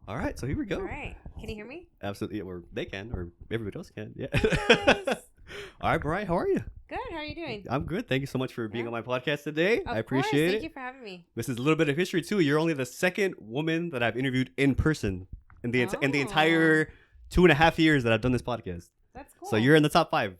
All right, so here we go. All right. Can you hear me? Absolutely, or they can, or everybody else can. Yeah. Hey, guys. All right, Brian, how are you? Good. How are you doing? I'm good. Thank you so much for being Yeah. on my podcast today. Of I appreciate course. it. Thank you for having me. This is a little bit of history too. You're only the second woman that I've interviewed in person in the entire 2.5 years that I've done this podcast. That's cool. So you're in the top 5.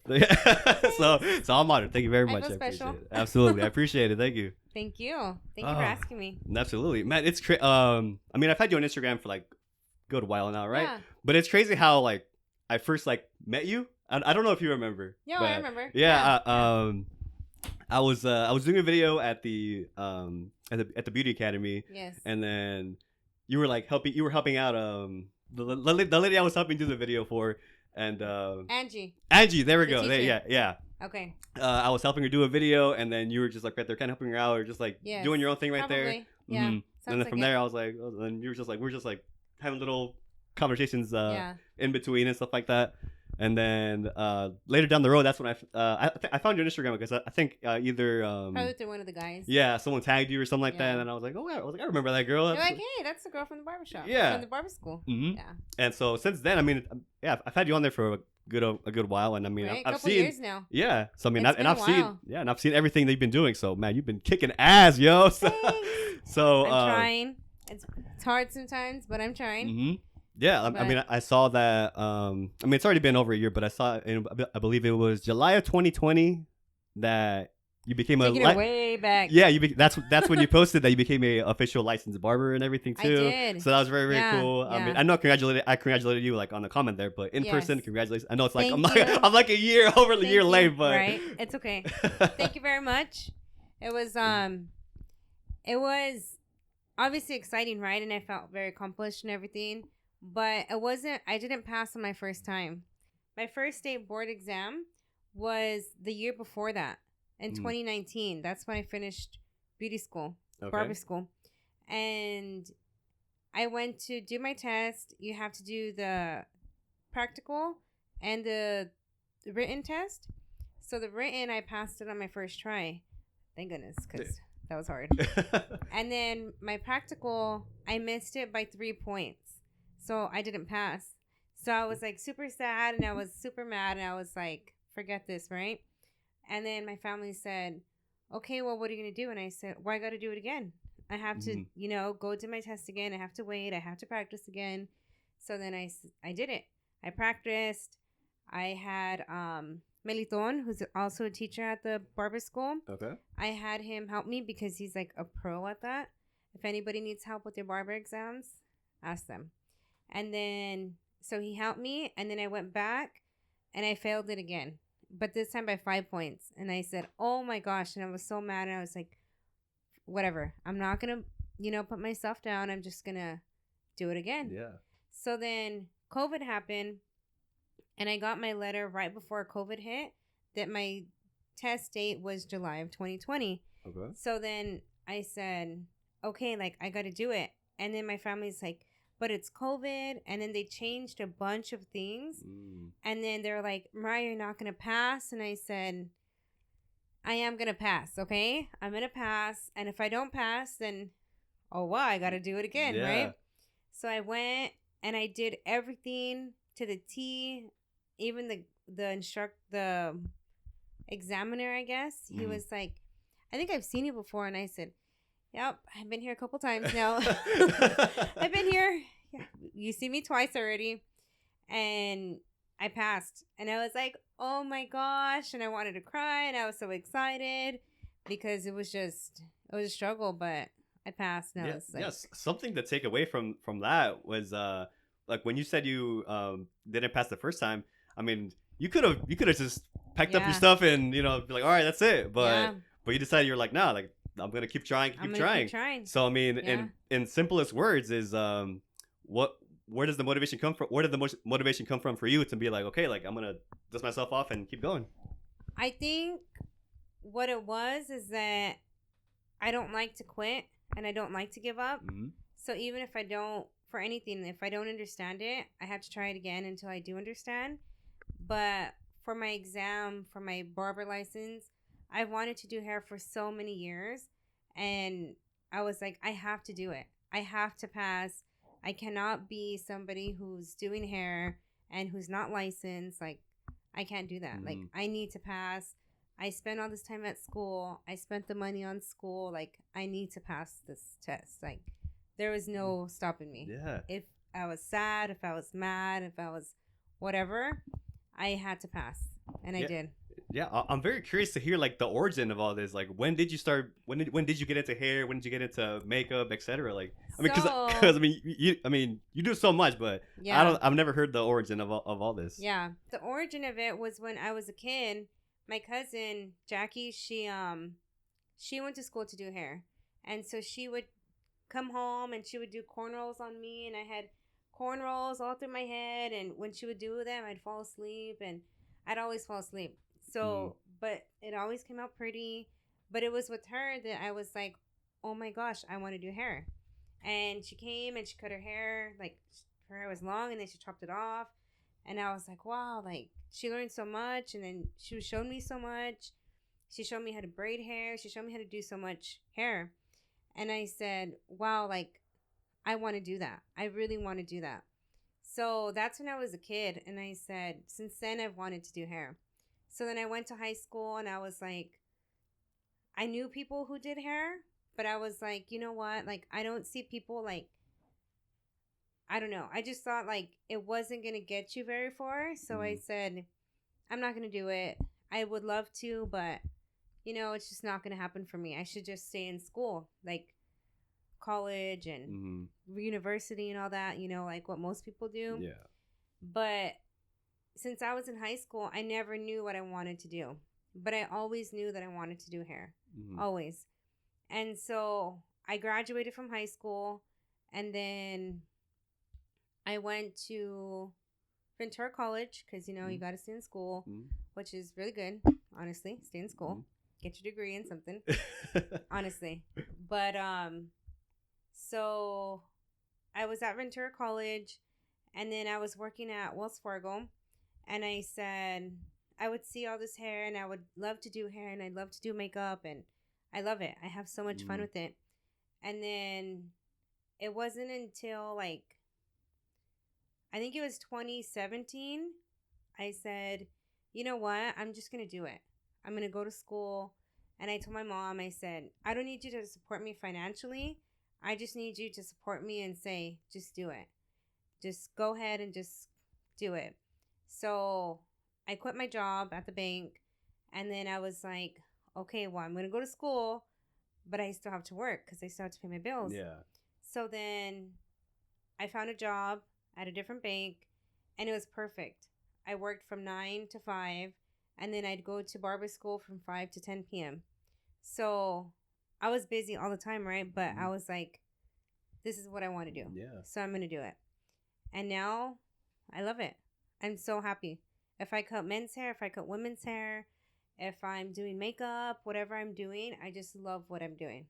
so I'm honored. Thank you very much. I feel special. Appreciate it. Absolutely, I appreciate it. Thank you. Thank you. Thank you for asking me. Absolutely, man. It's I mean, I've had you on Instagram for like a good while now, right? Yeah. But it's crazy how like I first like met you. I don't know if you remember. Yeah, but, I remember. Yeah. I was doing a video at the Beauty Academy. Yes. And then you were like helping out the lady I was helping do the video for, and Angie, there we go. teacher. Yeah. Okay. I was helping her do a video, and then you were just like right there, kind of helping her out, or just like Yes. doing your own thing right there. Probably. Yeah. Mhm. And then from there, I was like, and you were just like, we're just like having little conversations in between and stuff like that. And then later down the road, that's when I found you on Instagram because I think either probably through one of the guys. yeah, someone tagged you or something like that, Yeah. and I was like, oh, yeah. I remember that girl. You're like, hey, that's the girl from the barbershop. Yeah. From the barber school. Mhm. Yeah. And so since then, I mean, yeah, I've had you on there for a good while, and I mean, Right? I've Couple seen years now. yeah. So I mean, It's been a I've seen everything that you've been doing. So man, you've been kicking ass, yo. So, Thanks. so I'm trying. It's hard sometimes, but I'm trying. Mm-hmm. Yeah, I mean, I saw that. I mean, it's already been over a year, but I saw, I believe it was July of 2020 that you became Taking it way back. Yeah, that's when you posted that you became a official licensed barber and everything too. I did. So that was very Yeah, cool. I yeah. mean, I congratulated you like on the comment there, but in person, congratulations. I know it's like Thank you. I'm like a year late, but right, it's okay. Thank you very much. It was obviously exciting, right? And I felt very accomplished and everything. But I didn't pass on my first time. My first state board exam was the year before that, in 2019. That's when I finished beauty school, barber school. And I went to do my test. You have to do the practical and the written test. So the written, I passed it on my first try. Thank goodness, because that was hard. And then my practical, I missed it by 3 points. So I didn't pass. So I was like super sad and I was super mad and I was like, forget this, right? And then my family said, okay, well, what are you going to do? And I said, well, I got to do it again. I have to, go do my test again. I have to wait. I have to practice again. So then I did it. I practiced. I had Meliton, who's also a teacher at the barber school. Okay. I had him help me because he's like a pro at that. If anybody needs help with their barber exams, ask them. And then, so he helped me, and then I went back, and I failed it again. But this time by 5 points. And I said, oh, my gosh. And I was so mad, and I was like, whatever. I'm not going to, put myself down. I'm just going to do it again. Yeah. So then COVID happened, and I got my letter right before COVID hit that my test date was July of 2020. Okay. So then I said, okay, like, I got to do it. And then my family's like, but it's COVID, and then they changed a bunch of things, and then they're like, Mariah, you're not going to pass, and I said, I am going to pass, okay? I'm going to pass, and if I don't pass, then, oh, wow, I got to do it again, right? So I went, and I did everything to the T, even the examiner, I guess, he was like, I think I've seen you before, and I said, yep, I've been here a couple times now. I've been here. Yeah, you see me twice already. And I passed. And I was like, oh my gosh. And I wanted to cry. And I was so excited because it was a struggle. But I passed. And I was like, yes. Something to take away from that was like when you said you didn't pass the first time. I mean, you could have just packed up your stuff and be like, all right, that's it. But you decided you're like, nah, like, I'm gonna keep trying. Keep trying. So I mean, in simplest words, is where does the motivation come from? Where did the motivation come from for you to be like, okay, like I'm gonna dust myself off and keep going? I think what it was is that I don't like to quit and I don't like to give up. Mm-hmm. So even if I don't understand it, I have to try it again until I do understand. But for my exam, for my barber license, I wanted to do hair for so many years, and I was like, I have to do it. I have to pass. I cannot be somebody who's doing hair and who's not licensed. Like, I can't do that. Like, I need to pass. I spent all this time at school. I spent the money on school. Like, I need to pass this test. Like, there was no stopping me. Yeah. If I was sad, if I was mad, if I was whatever, I had to pass. And I did. Yeah, I'm very curious to hear like the origin of all this. Like, when did you start? When did you get into hair? When did you get into makeup, etc.? Like, I mean, because I mean, you do so much, but I've never heard the origin of all this. Yeah, the origin of it was when I was a kid. My cousin Jackie, she went to school to do hair, and so she would come home and she would do cornrows on me, and I had cornrows all through my head, and when she would do them, I'd fall asleep, and I'd always fall asleep. So, but it always came out pretty. But it was with her that I was like, oh my gosh, I want to do hair. And she came and she cut her hair. Like, her hair was long and then she chopped it off. And I was like, wow, like, she learned so much. And then she showed me so much. She showed me how to braid hair. She showed me how to do so much hair. And I said, wow, like, I want to do that. I really want to do that. So that's when I was a kid. And I said, since then, I've wanted to do hair. So then I went to high school and I was like, I knew people who did hair, but I was like, you know what? Like, I don't see people like, I don't know. I just thought like it wasn't going to get you very far. So I said, I'm not going to do it. I would love to, but you know, it's just not going to happen for me. I should just stay in school, like college and university and all that, you know, like what most people do. Yeah. But since I was in high school, I never knew what I wanted to do. But I always knew that I wanted to do hair. Always. And so I graduated from high school. And then I went to Ventura College. Because, you know, you got to stay in school. Which is really good, honestly. Stay in school. Get your degree in something. Honestly. But, so I was at Ventura College. And then I was working at Wells Fargo. And I said, I would see all this hair and I would love to do hair and I'd love to do makeup and I love it. I have so much fun with it. And then it wasn't until like, I think it was 2017, I said, you know what? I'm just going to do it. I'm going to go to school. And I told my mom, I said, I don't need you to support me financially. I just need you to support me and say, just do it. Just go ahead and just do it. So I quit my job at the bank and then I was like, okay, well, I'm going to go to school, but I still have to work because I still have to pay my bills. Yeah. So then I found a job at a different bank and it was perfect. I worked from 9 to 5 and then I'd go to barber school from 5 to 10 p.m. So I was busy all the time, right? But I was like, this is what I want to do. Yeah. So I'm going to do it. And now I love it. I'm so happy. If I cut men's hair, if I cut women's hair, if I'm doing makeup, whatever I'm doing, I just love what I'm doing.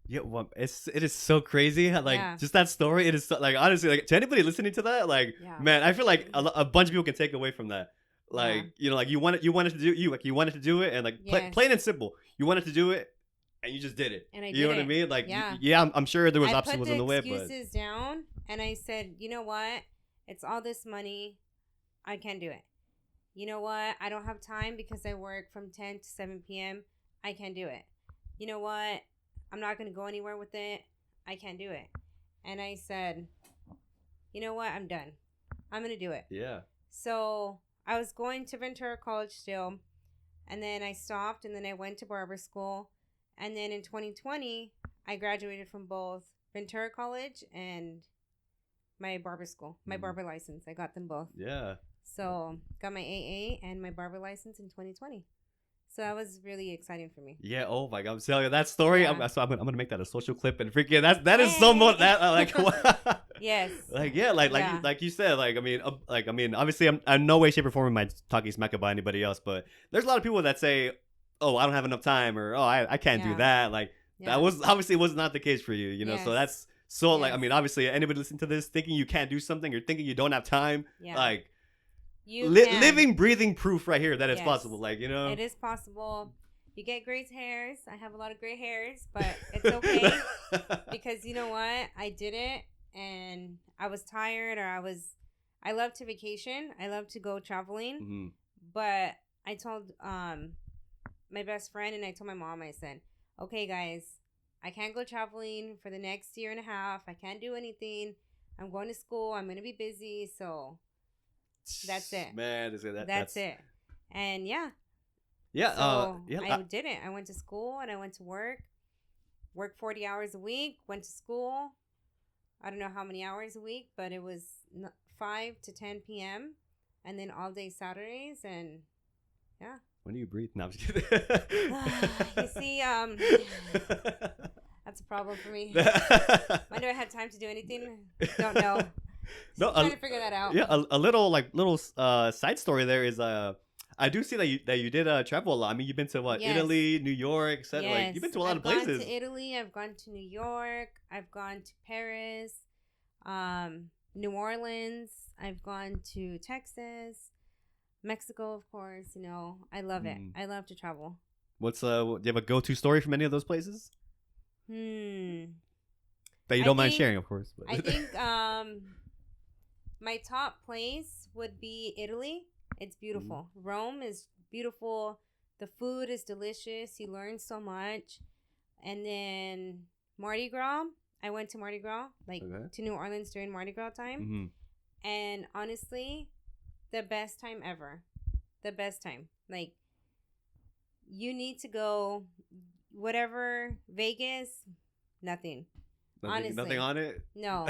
Yeah, well, it is so crazy. Like, just that story, it is so, like, honestly, like, to anybody listening to that, like, man, I feel like a bunch of people can take away from that. Like, you know, like, you wanted to do it, and like, plain and simple, you wanted to do it, and you just did it. And I you know what I mean? Like, I'm sure there was obstacles in the way, but I put the excuses down, and I said, you know what? It's all this money. I can't do it. You know what? I don't have time because I work from 10 to 7 p.m. I can't do it. You know what? I'm not going to go anywhere with it. I can't do it. And I said, you know what? I'm done. I'm going to do it. Yeah. So I was going to Ventura College still. And then I stopped and then I went to barber school. And then in 2020, I graduated from both Ventura College and my barber school, my barber license. I got them both. Yeah. So got my AA and my barber license in 2020. So that was really exciting for me. Yeah. Oh my God. I'm telling you that story. I'm gonna make that a social clip and freaking that is so much that like yes. Like like you said, like I mean obviously I'm in no way shape or form am I talking smack about anybody else, but there's a lot of people that say, oh, I don't have enough time, or oh, I can't do that. Like that was obviously was not the case for you, you know. So that's so like I mean obviously anybody listening to this thinking you can't do something or thinking you don't have time, like. Living, breathing proof right here that it's possible. Like, you know, it is possible. You get gray hairs. I have a lot of gray hairs, but it's okay because you know what? I did it and I was tired, or I love to vacation. I love to go traveling, Mm-hmm. but I told my best friend, and I told my mom, I said, okay, guys, I can't go traveling for the next year and a half. I can't do anything. I'm going to school. I'm going to be busy. So that's it. Man, that's it. And yeah. Yeah. So I didn't. I went to school and I went to worked 40 hours a week, went to school. I don't know how many hours a week, but it was 5 to 10 p.m. and then all day Saturdays. And yeah. When do you breathe? No, I'm just kidding. You see, that's a problem for me. When do I have time to do anything? Don't know. Still trying to figure that out. Yeah, a little side story there is I do see that you did travel a lot. I mean, you've been to what? Yes. Italy, New York, etc. Yes. Like you've been to a lot of places. I've gone to Italy. I've gone to New York. I've gone to Paris, New Orleans. I've gone to Texas. Mexico, of course, you know, I love it. I love to travel. Do you have a go-to story from any of those places? That you don't mind sharing, of course. But. I think my top place would be Italy. It's beautiful. Rome is beautiful. The food is delicious. You learn so much. And then Mardi Gras. I went to Mardi Gras, to New Orleans during Mardi Gras time. And honestly, the best time ever. The best time. Like, you need to go, whatever, Vegas, nothing. Honestly. Nothing on it? No.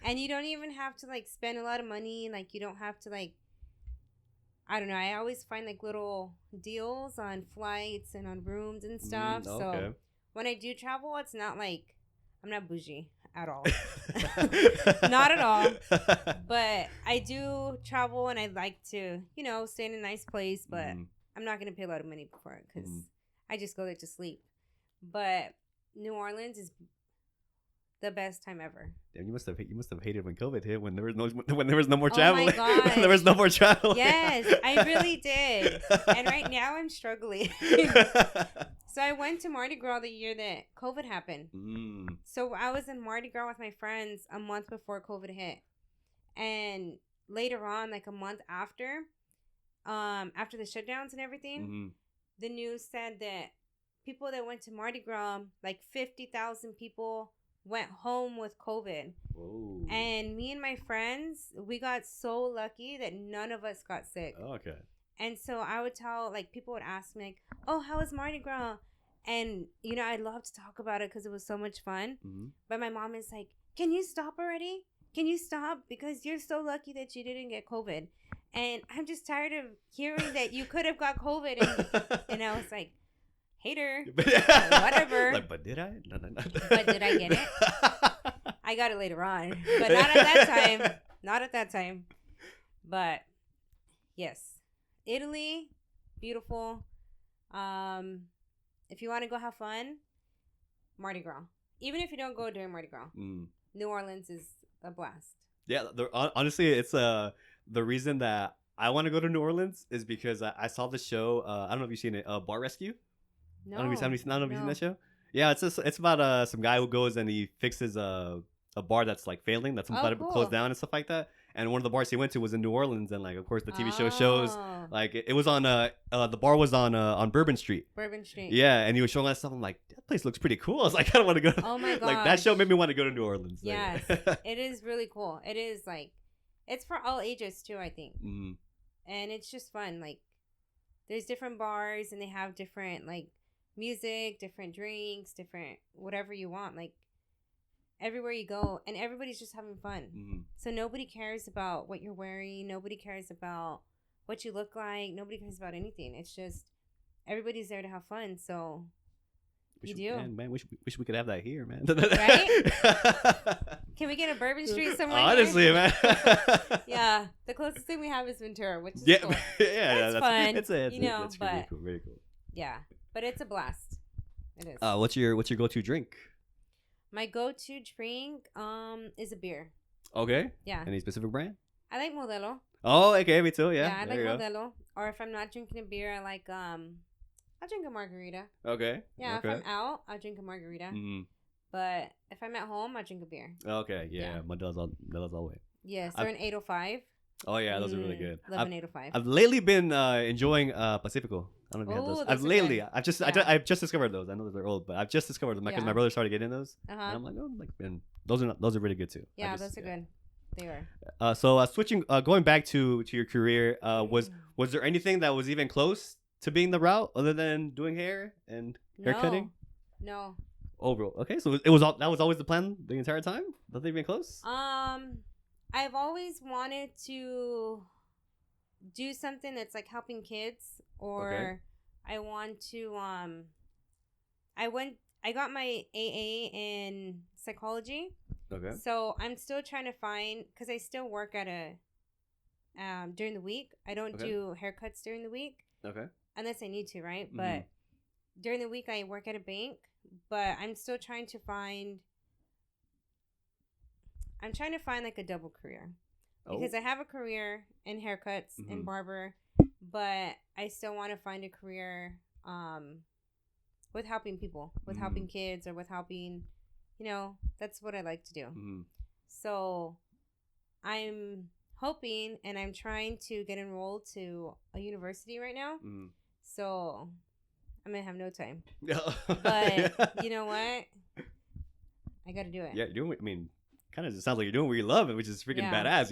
And you don't even have to, like, spend a lot of money. Like, you don't have to, like, I don't know. I always find, like, little deals on flights and on rooms and stuff. Okay. So, when I do travel, it's not like, I'm not bougie at all. Not at all. But I do travel and I like to, you know, stay in a nice place, but I'm not going to pay a lot of money for it because I just go there to sleep. But New Orleans is the best time ever. Damn, you must have hated when COVID hit, when there was no more traveling. Oh my God. There was no more traveling. Yes, I really did. And right now I'm struggling. So I went to Mardi Gras the year that COVID happened. So I was in Mardi Gras with my friends a month before COVID hit. And later on, like a month after the shutdowns and everything, the news said that people that went to Mardi Gras, like 50,000 people went home with COVID. Whoa. And me and my friends, we got so lucky that none of us got sick. Okay. And so I would tell, like, people would ask me, like, oh, how was Mardi Gras? And, you know, I'd love to talk about it because it was so much fun. But my mom is like, can you stop already? Can you stop? Because you're so lucky that you didn't get COVID. And I'm just tired of hearing that you could have got COVID. And I was like, hater, whatever. Like, but did I? No. But did I get it? I got it later on. But not at that time. Not at that time. But, yes. Italy, beautiful. If you want to go have fun, Mardi Gras. Even if you don't go during Mardi Gras, New Orleans is a blast. Yeah, honestly, it's the reason that I want to go to New Orleans is because I saw the show. I don't know if you've seen it, Bar Rescue. No. I don't know if you've seen that show. Yeah, it's about some guy who goes and he fixes a bar that's like failing, that's about to close down and stuff like that. And one of the bars he went to was in New Orleans, and like of course the TV show shows like it was on the bar was on Bourbon Street. Bourbon Street. Yeah, and he was showing that stuff. I'm like, that place looks pretty cool. I was like, I don't want to go. Oh my god! Like that show made me want to go to New Orleans. Yes, it is really cool. It is like, it's for all ages too, I think. And it's just fun. Like, there's different bars and they have different like music, different drinks, different whatever you want. Like, everywhere you go, and everybody's just having fun. So nobody cares about what you're wearing. Nobody cares about what you look like. Nobody cares about anything. It's just everybody's there to have fun. So you do. Man, wish we could have that here, man. Right? Can we get a Bourbon Street somewhere? Honestly, here? Man. Yeah, the closest thing we have is Ventura, which is cool. That's fun. It's but very cool. Yeah, but it's a blast. It is. What's your go-to drink? My go-to drink is a beer. Okay. Yeah. Any specific brand? I like Modelo. Oh, okay, me too. Yeah. Yeah, I like Modelo. Or if I'm not drinking a beer, I like I'll drink a margarita. Okay. Yeah, okay. if I'm out, I'll drink a margarita. But if I'm at home, I drink a beer. Okay, yeah. Modelo's all way. Yes, or an 805. Oh yeah, those are really good. Love an 805. I've lately been enjoying Pacifico. I don't know if you have those. Those are good. I've just discovered those. I know they're old, but I've just discovered them because my brother started getting those, and I'm like, oh, and those are really good too. Yeah, those are good. They are. So switching, going back to your career, was there anything that was even close to being the route other than doing hair and hair cutting? No. Oh, bro. Okay, so that was always the plan the entire time. Nothing even close. I've always wanted to do something that's like helping kids, or I want to I got my AA in psychology. Okay. So I'm still trying to find, because I still work at a during the week. I don't do haircuts during the week. Okay. Unless I need to, right? But during the week I work at a bank, but I'm still trying to find like a double career. Because I have a career in haircuts and barber, but I still want to find a career with helping people, with helping kids, or with helping, that's what I like to do. So I'm hoping, and I'm trying to get enrolled to a university right now. So I'm going to have no time. But you know what? I got to do it. Yeah, kind of sounds like you're doing what you love, which is freaking badass,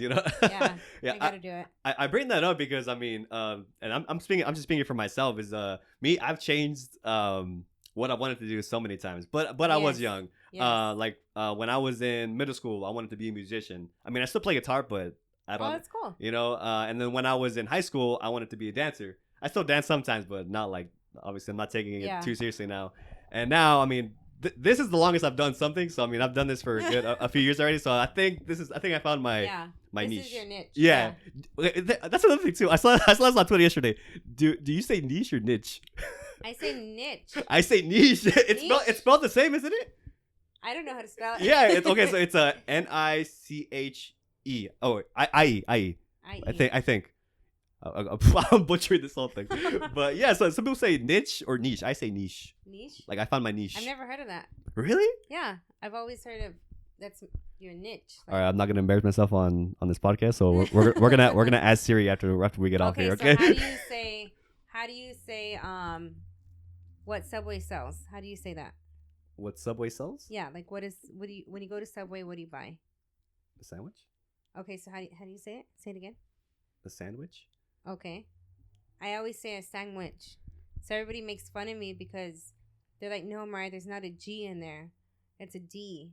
I gotta do it. I bring that up because and I'm just speaking for myself. Is me, I've changed what I wanted to do so many times, but I was young. Yes. When I was in middle school, I wanted to be a musician. I mean, I still play guitar, but I don't. Oh, that's cool. And then when I was in high school, I wanted to be a dancer. I still dance sometimes, but not obviously I'm not taking it too seriously now. And now, I mean, this is the longest I've done something. So I mean, I've done this for a few years already. So I think I found my niche. This is your niche. Yeah. That's another thing too. I saw this on Twitter yesterday. Do you say niche or niche? I say niche. I say niche. It's spelled the same, isn't it? I don't know how to spell it. Yeah, it's okay. So it's a NICHE. Oh, IE. I think. I'm butchering this whole thing. But yeah, so some people say niche or niche. I say niche. Niche? Like I found my niche. I've never heard of that. Really? Yeah. I've always heard of that's your niche. All right, I'm not gonna embarrass myself on this podcast, so we're gonna ask Siri after we get off here. Okay. So how do you say what Subway sells? How do you say that? What Subway sells? Yeah, like when you go to Subway, what do you buy? A sandwich. Okay, so how do you say it? Say it again. A sandwich. Okay. I always say a sandwich. So everybody makes fun of me because they're like, no, Mariah, there's not a G in there. It's a D.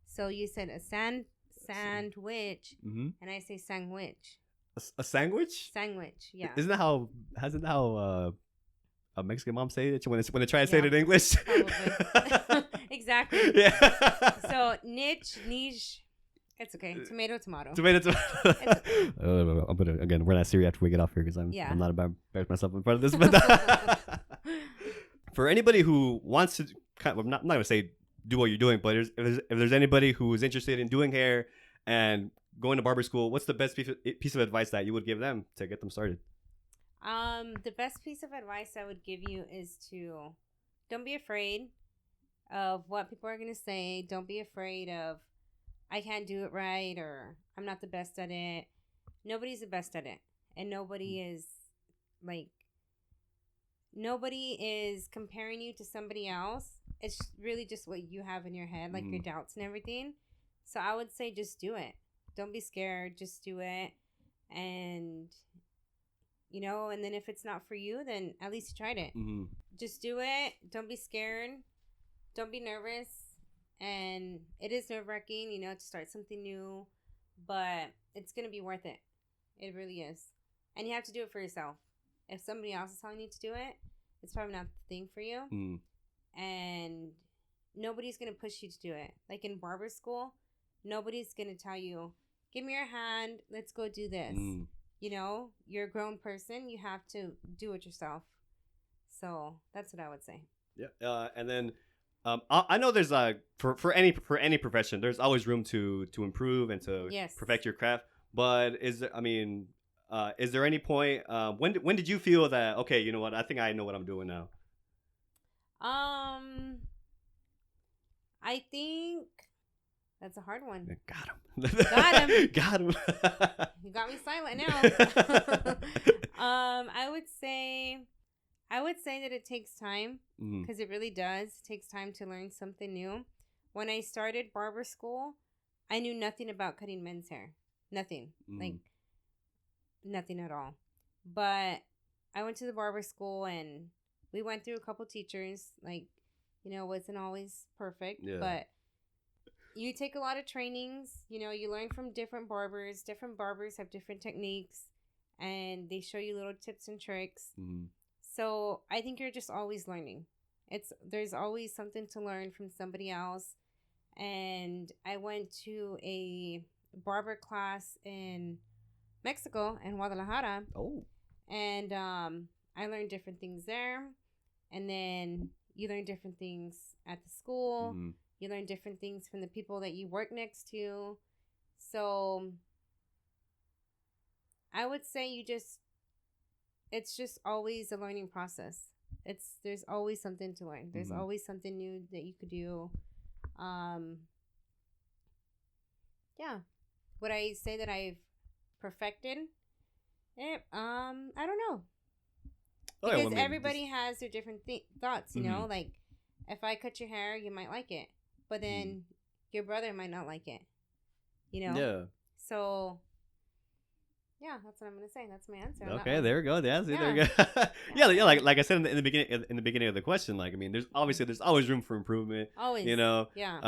So you said a sandwich, and I say sandwich. A sandwich? Sandwich, yeah. Hasn't that how a Mexican mom say it when they try to say it in English? Probably. Exactly. Yeah. So niche. It's okay. Tomato. Okay. We're gonna ask Siri after we get off here because I'm not about to embarrass myself in front of this. But for anybody who wants to, I'm not gonna say do what you're doing, but if there's anybody who is interested in doing hair and going to barber school, what's the best piece of advice that you would give them to get them started? The best piece of advice I would give you is to don't be afraid of what people are gonna say. Don't be afraid of I can't do it right, or I'm not the best at it. Nobody's the best at it. And nobody is comparing you to somebody else. It's really just what you have in your head, like your doubts and everything. So I would say just do it. Don't be scared. Just do it. And, and then if it's not for you, then at least you tried it. Just do it. Don't be scared. Don't be nervous. And it is nerve-wracking, to start something new, but it's going to be worth it. It really is. And you have to do it for yourself. If somebody else is telling you to do it, it's probably not the thing for you. And nobody's going to push you to do it. Like in barber school, nobody's going to tell you, give me your hand, let's go do this. You're a grown person. You have to do it yourself. So that's what I would say. Yeah. And then I know there's for any profession, there's always room to improve and to perfect your craft. But is there any point when did you feel that, okay, you know what, I think I know what I'm doing now? I think that's a hard one. Got him. Got him. Got him. You got me silent now. I would say that it takes time, because it really does. It takes time to learn something new. When I started barber school, I knew nothing about cutting men's hair. Nothing. Like, nothing at all. But I went to the barber school, and we went through a couple teachers. Like, you know, it wasn't always perfect. Yeah. But you take a lot of trainings. You know, you learn from different barbers. Different barbers have different techniques, and they show you little tips and tricks. So I think you're just always learning. There's always something to learn from somebody else. And I went to a barber class in Mexico, in Guadalajara. Oh. And I learned different things there. And then you learn different things at the school. You learn different things from the people that you work next to. So I would say it's just always a learning process. There's always something to learn. There's always something new that you could do. Yeah. Would I say that I've perfected it? I don't know. Because everybody has their different thoughts, you know? Like, if I cut your hair, you might like it. But then your brother might not like it. You know? Yeah. So, yeah, that's what I'm gonna say. That's my answer. Okay, there we go. Yeah. There we go. yeah. Like I said in the beginning of the question, like, I mean, there's always room for improvement. Always. You know. Yeah.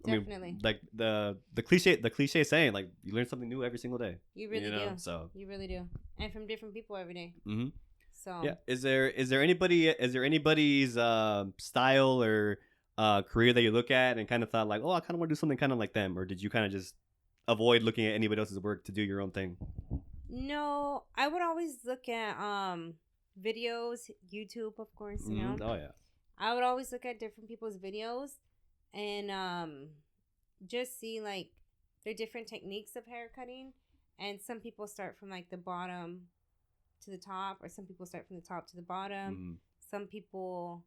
Definitely. I mean, like the cliche saying, like, you learn something new every single day. You really do. So you really do, and from different people every day. So yeah. Is there anybody's style or career that you look at and kind of thought like, oh, I kind of want to do something kind of like them, or did you kind of just avoid looking at anybody else's work to do your own thing? No, I would always look at videos, YouTube, of course, you know. Oh yeah. I would always look at different people's videos and just see like their different techniques of hair cutting. And some people start from like the bottom to the top, or some people start from the top to the bottom. Some people,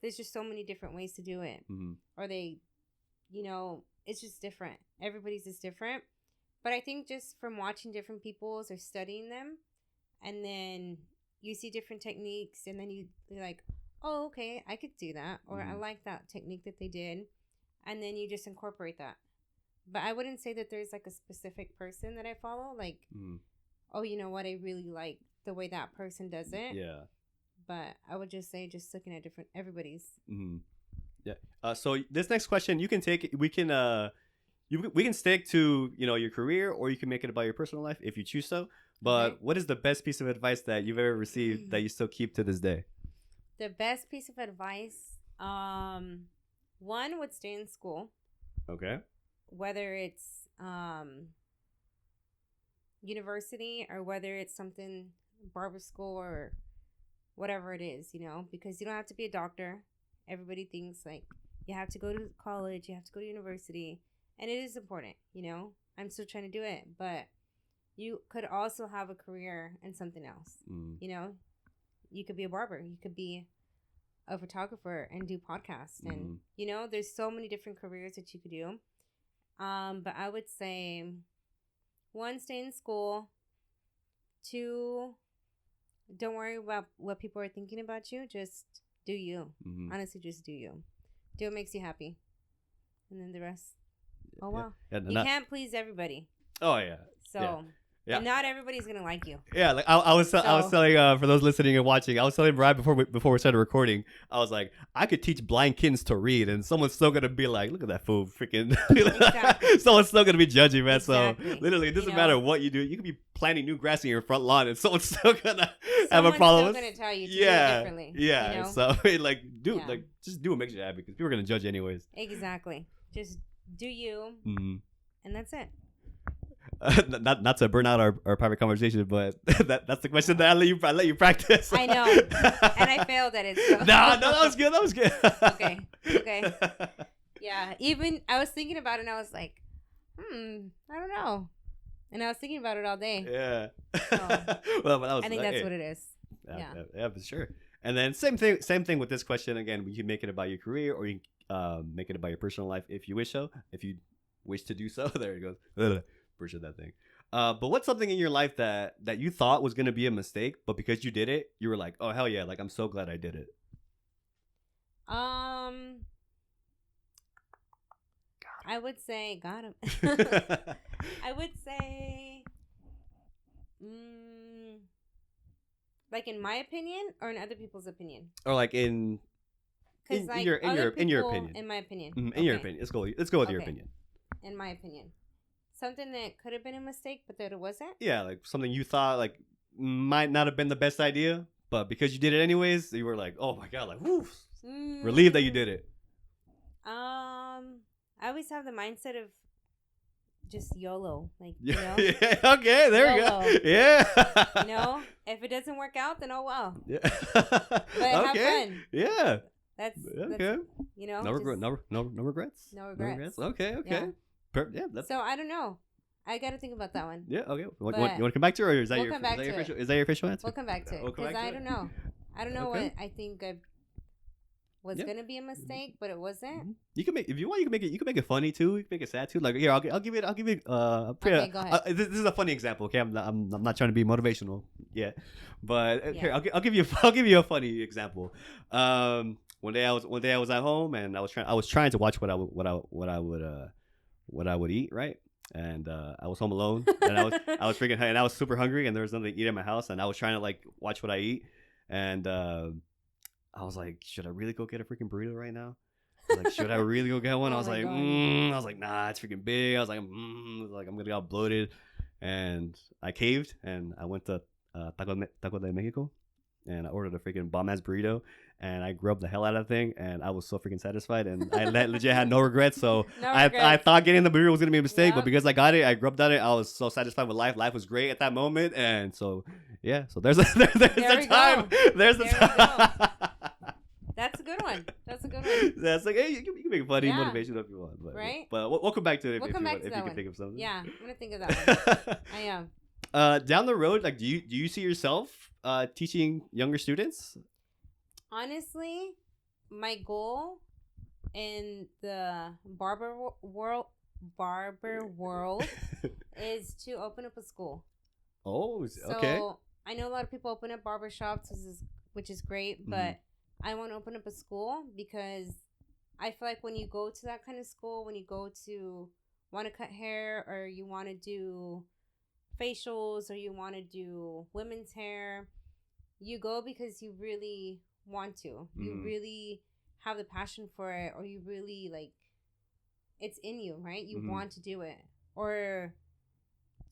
there's just so many different ways to do it. Or they, you know, it's just different. Everybody's is different. But I think just from watching different people's or studying them, and then you see different techniques, and then you're like, oh, okay, I could do that. Or I like that technique that they did. And then you just incorporate that. But I wouldn't say that there's like a specific person that I follow. Like, oh, you know what? I really like the way that person does it. Yeah. But I would just say just looking at everybody's. Yeah. So this next question, you can take it. We can stick to, you know, your career, or you can make it about your personal life if you choose so. But what is the best piece of advice that you've ever received that you still keep to this day? The best piece of advice, one would stay in school. Okay. Whether it's university or whether it's something barber school or whatever it is, you know, because you don't have to be a doctor. Everybody thinks like you have to go to college, you have to go to university, and it is important, you know. I'm still trying to do it, but you could also have a career in something else. You know, you could be a barber, you could be a photographer and do podcasts, and you know, there's so many different careers that you could do. But I would say, one, stay in school. Two, don't worry about what people are thinking about you. Just do you. Honestly, just do you. Do what makes you happy. And then the rest. Oh, wow. Yeah, you can't please everybody. Oh, yeah. So... Yeah. And not everybody's gonna like you. Yeah, like I was telling for those listening and watching, I was telling Brian before we started recording, I was like, I could teach blind kids to read, and someone's still gonna be like, look at that fool, freaking. Exactly. Someone's still gonna be judging, man. Exactly. So literally, it doesn't matter what you do. You could be planting new grass in your front lawn, and someone's still gonna have a problem. Someone's still gonna tell you to do it differently. Yeah. You know? So just do what makes you happy, because people are gonna judge you anyways. Exactly. Just do you, and that's it. Not to burn out our private conversation, but that's the question that I let you practice. I know, and I failed at it. So. No, that was good. That was good. Okay. Yeah, even I was thinking about it, and I was like, I don't know, and I was thinking about it all day. Yeah. So, well, but I think that's what it is. Yeah, for sure. And then same thing with this question again. You can make it about your career, or you make it about your personal life if you wish so. If you wish to do so, there it goes. Ugh, pushing that thing. But what's something in your life that you thought was gonna be a mistake, but because you did it, you were like, oh hell yeah, like I'm so glad I did it. I would say got him. I would say, like in my opinion or in other people's opinion, or like in like your opinion. In my opinion. In your opinion. Let's go with your opinion. In my opinion. Something that could have been a mistake, but that it wasn't? Yeah, like something you thought like might not have been the best idea, but because you did it anyways, you were like, oh my god, like whoo, relieved that you did it. I always have the mindset of just YOLO, like yeah, okay, there YOLO. We go. Yeah, if it doesn't work out, then oh well. Yeah, but have fun. Yeah, that's okay. No regrets. No regrets. No regrets. Okay. Yeah. So I don't know. I got to think about that one. Yeah. Okay. You want to come back to it, or is that is that your official answer? We'll come back to it because I don't know. I don't know what I think was gonna be a mistake, but it wasn't. Mm-hmm. You can make if you want. You can make it funny too. You can make it sad too. Like here, I'll give it. Okay, go ahead. This is a funny example. Okay, I'm not trying to be motivational yet, but here I'll give you a funny example. One day I was at home and I was trying to watch what I would eat, right? And I was home alone and I was freaking and I was super hungry and there was nothing to eat at my house and I was trying to like watch what I eat and I was like, should I really go get a freaking burrito right now? Like, should I really go get one? I was like, nah, it's freaking big. I was like, I'm gonna get all bloated, and I caved and I went to Taco de Mexico, and I ordered a freaking bomb ass burrito, and I grubbed the hell out of that thing, and I was so freaking satisfied, and I legit had no regrets. So I thought getting the burrito was gonna be a mistake, but because I got it, I grubbed at it. I was so satisfied with life. Life was great at that moment, and so yeah. So there's the time. There's the time. That's a good one. That's like, hey, you can make funny motivation if you want, but, right? But we'll come back to it if you can think of something. Yeah, I'm gonna think of that one. I am. Down the road, like, do you see yourself teaching younger students? Honestly, my goal in the barber world is to open up a school. Oh, okay. So I know a lot of people open up barber shops, which is great, but I want to open up a school because I feel like when you go to that kind of school, when you go to want to cut hair or you want to do facials or you want to do women's hair, you go because you really want to. You really have the passion for it, or you really like it's in you, right? You want to do it. Or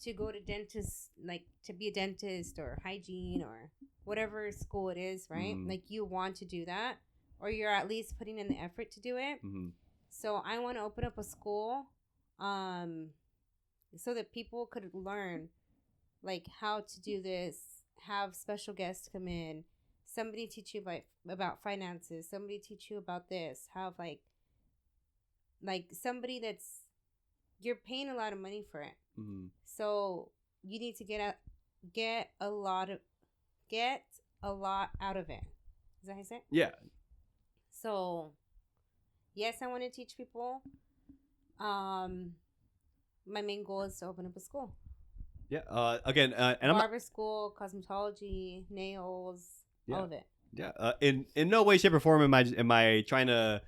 to go to dentist, like to be a dentist or hygiene or whatever school it is, right? Like you want to do that, or you're at least putting in the effort to do it. So I want to open up a school so that people could learn like how to do this, have special guests come in, somebody teach you about finances, somebody teach you about this, have like somebody that's you're paying a lot of money for it. So you need to get a lot out of it. Is that how you say it? Yeah. So yes, I want to teach people. My main goal is to open up a school. Yeah. Again, and barber school, cosmetology, nails, all of it. Yeah. In no way, shape, or form am I trying to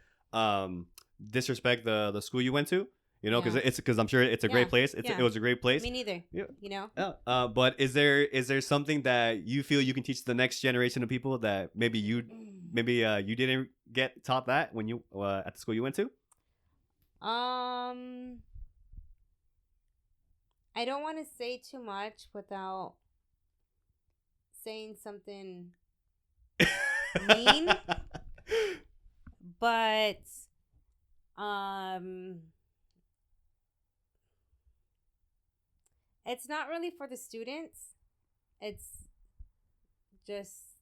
disrespect the school you went to. You know, because I'm sure it's a great place. It was a great place. Me neither. Yeah. You know. Yeah. But is there something that you feel you can teach the next generation of people that maybe you didn't get taught that when you at the school you went to? I don't want to say too much without saying something mean, but it's not really for the students. It's just,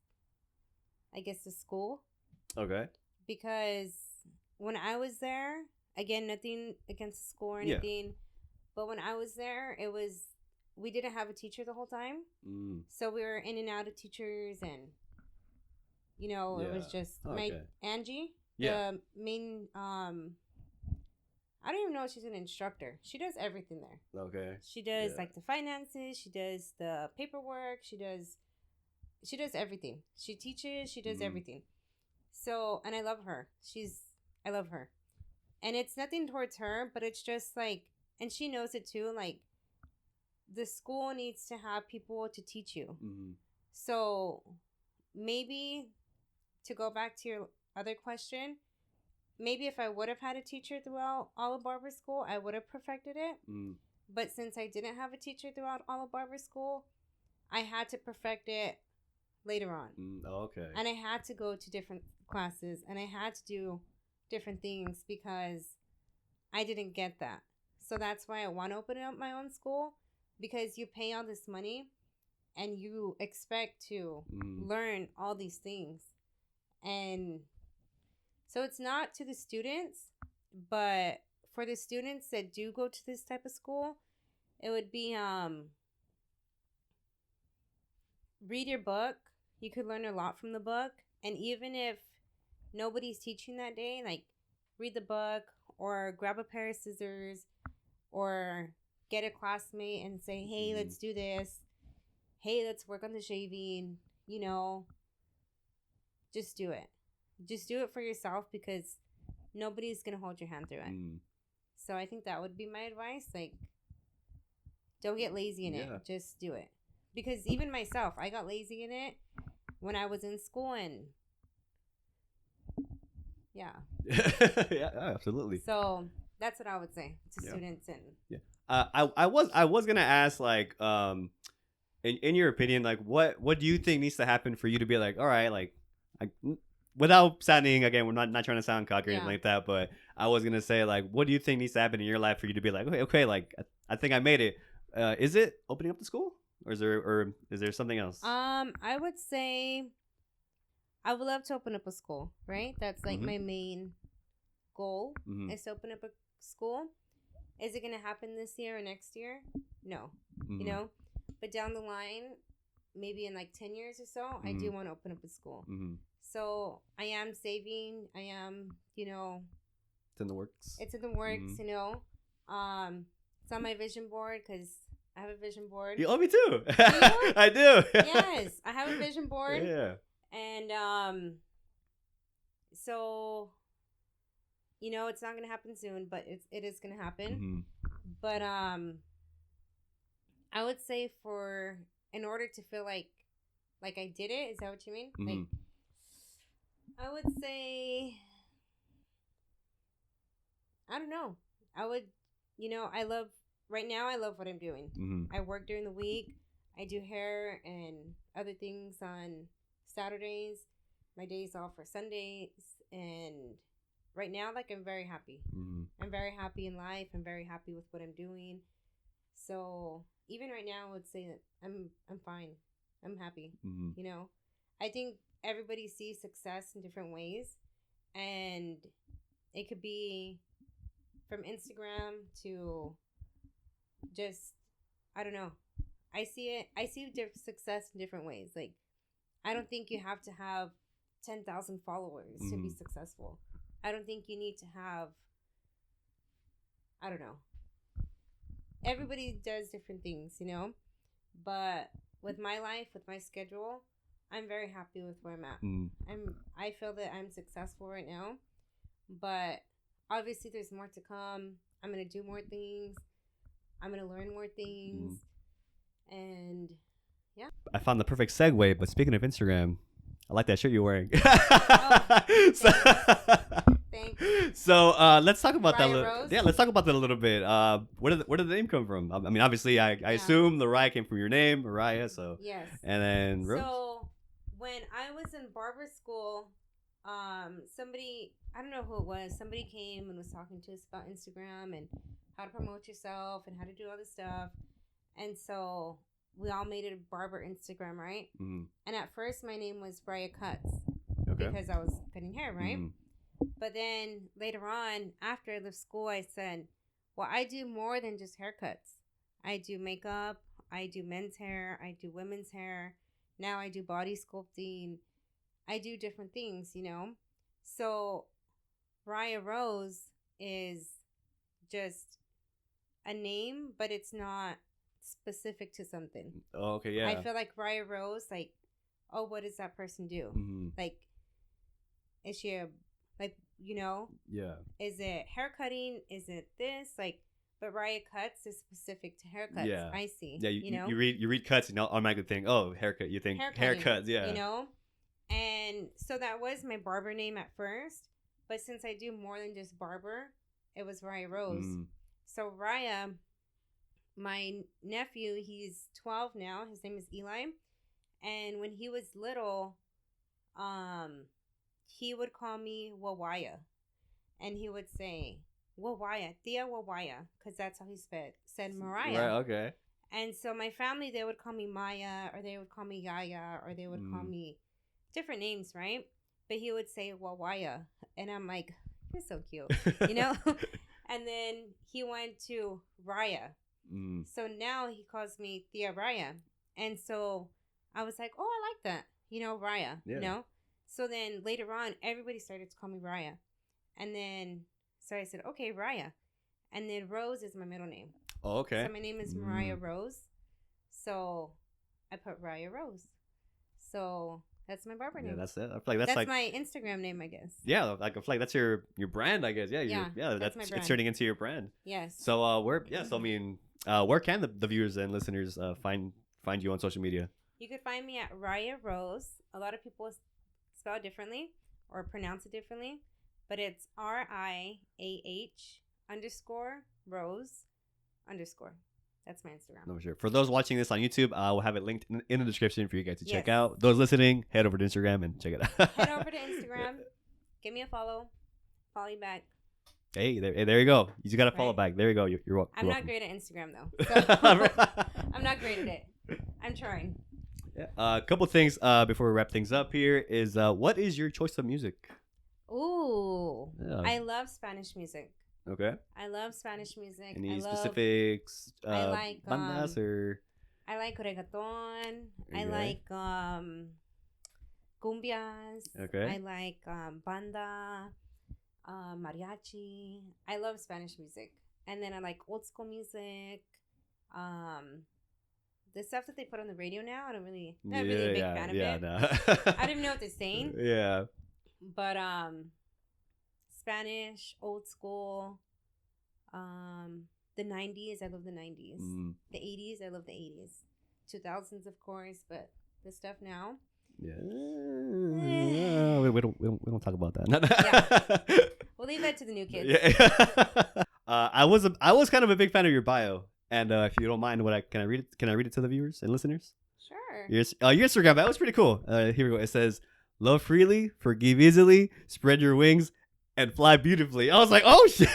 I guess, the school. Okay. Because when I was there, again, nothing against the school or anything, but when I was there, we didn't have a teacher the whole time. So we were in and out of teachers and, it was just Angie. Yeah. the main I don't even know if she's an instructor. She does everything there. Okay. She does like the finances, she does the paperwork, she does everything. She teaches, she does everything. So, and I love her. I love her. And it's nothing towards her, but it's just like, and she knows it too, like the school needs to have people to teach you. So, maybe to go back to your other question, maybe if I would have had a teacher throughout all of barber school, I would have perfected it. But since I didn't have a teacher throughout all of barber school, I had to perfect it later on. Okay. And I had to go to different classes and I had to do different things because I didn't get that. So that's why I want to open up my own school, because you pay all this money and you expect to learn all these things. And so it's not to the students, but for the students that do go to this type of school, it would be read your book. You could learn a lot from the book. And even if nobody's teaching that day, like read the book or grab a pair of scissors or get a classmate and say, hey, let's do this. Hey, let's work on the shaving. You know, just do it. Just do it for yourself, because nobody's going to hold your hand through it. So I think that would be my advice. Like, don't get lazy in it. Just do it. Because even myself, I got lazy in it when I was in school, and yeah, absolutely. So that's what I would say to students. And I was gonna ask, like, in your opinion, like, what do you think needs to happen for you to be like, all right, like, without sounding, again, we're not trying to sound cocky or anything like that, but I was gonna say, like, what do you think needs to happen in your life for you to be like, okay, like, I think I made it. Is it opening up the school, or is there something else? I would say I would love to open up a school, right? That's like my main goal, is to open up a school. Is it gonna happen this year or next year? No. You know, but down the line, maybe in like 10 years or so, I do want to open up a school. So I am saving. I am, you know, it's in the works. It's in the works, you know. It's on my vision board, because I have a vision board. Oh, me too. I do. Yes, I have a vision board. Yeah. And so, you know, it's not gonna happen soon, but it is gonna happen. But I would say, in order to feel like I did it, is that what you mean? Like, I would say, I don't know. I would, you know, right now I love what I'm doing. I work during the week. I do hair and other things on Saturdays. My days off are Sundays. And right now, like, I'm very happy. I'm very happy in life. I'm very happy with what I'm doing. So even right now, I would say that I'm fine. I'm happy. You know, I think everybody sees success in different ways, and it could be from Instagram to just, I don't know. I see success in different ways. Like, I don't think you have to have 10,000 followers to be successful. I don't think you need to have, I don't know. Everybody does different things, you know? But with my life, with my schedule, I'm very happy with where I'm at. I feel that I'm successful right now. But obviously there's more to come. I'm going to do more things. I'm going to learn more things. And yeah. I found the perfect segue, but speaking of Instagram, I like that shirt you're wearing. Thanks. So let's talk about Riah Rose? Yeah, let's talk about that a little bit. Where did the name come from? I mean, obviously, I assume the Riah came from your name, Riah. So yes. And then Rose. So when I was in barber school, somebody, I don't know who it was, somebody came and was talking to us about Instagram and how to promote yourself and how to do all this stuff. And so we all made it a barber Instagram, right? And at first my name was Riah Cuts, because I was cutting hair, right? But then later on, after I left school, I said, well, I do more than just haircuts. I do makeup, I do men's hair, I do women's hair. Now I do body sculpting. I do different things, you know? So Riah Rose is just a name, but it's not specific to something. Oh, okay, yeah. I feel like Riah Rose, like, oh, what does that person do? Mm-hmm. Like, is she a, like, you know? Yeah. Is it haircutting? Is it this? Like, but Riah Cuts is specific to haircuts. Yeah. I see. Yeah, you know? you read cuts and you automatically think, oh, haircut. You think haircuts, yeah. You know? And so that was my barber name at first. But since I do more than just barber, it was Riah Rose. So Riah, my nephew, he's 12 now. His name is Eli. And when he was little, he would call me Wawaya. And he would say, Wawaya, Tia Wawaya, because that's how he said Mariah. Right, okay. And so my family, they would call me Maya, or they would call me Yaya, or they would call me different names, right? But he would say Wawaya. And I'm like, you're so cute, you know? And then he went to Riah. So now he calls me Tia Riah. And so I was like, oh, I like that. You know, Riah, you know? So then later on, everybody started to call me Riah. And then, so I said, okay, Riah. And then Rose is my middle name. Oh, okay. So my name is Riah Rose. So I put Riah Rose. So that's my barber name. Yeah, that's it. I feel like that's like my Instagram name, I guess. Yeah, like I feel like that's your brand, I guess. Yeah, that's my brand. It's turning into your brand. Yes. So so I mean, where can the viewers and listeners find you on social media? You could find me at Riah Rose. A lot of people spell it differently or pronounce it differently, but it's RIAH_Rose_. That's my Instagram. No, sure. For those watching this on YouTube, we'll have it linked in the description for you guys to check out. Those listening, head over to Instagram and check it out. Head over to Instagram. Give me a follow. Follow you back. Hey, there you go. You just got to follow back. There you go. You're welcome. I'm not great at Instagram, though. So I'm not great at it. I'm trying. Yeah. A couple things before we wrap things up here is what is your choice of music? Ooh. Yeah. I love Spanish music. Okay. I love Spanish music. Any specifics? I like bandas or I like reggaeton. Okay. I like cumbias. Okay. I like banda, mariachi. I love Spanish music. And then I like old school music. The stuff that they put on the radio now, I'm not really a big fan of it. No. I don't even know what they're saying. Yeah. But Spanish, old school, the 90s, I love the 90s. The 80s, I love the 80s. 2000s, of course, but the stuff now. Yeah. We don't talk about that. Yeah. We'll leave that to the new kids. Yeah. I was kind of a big fan of your bio, and if you don't mind, can I read it? Can I read it to the viewers and listeners? Sure. Your Instagram bio was pretty cool. Here we go. It says, "Love freely, forgive easily, spread your wings, and fly beautifully." I was like, "Oh shit!"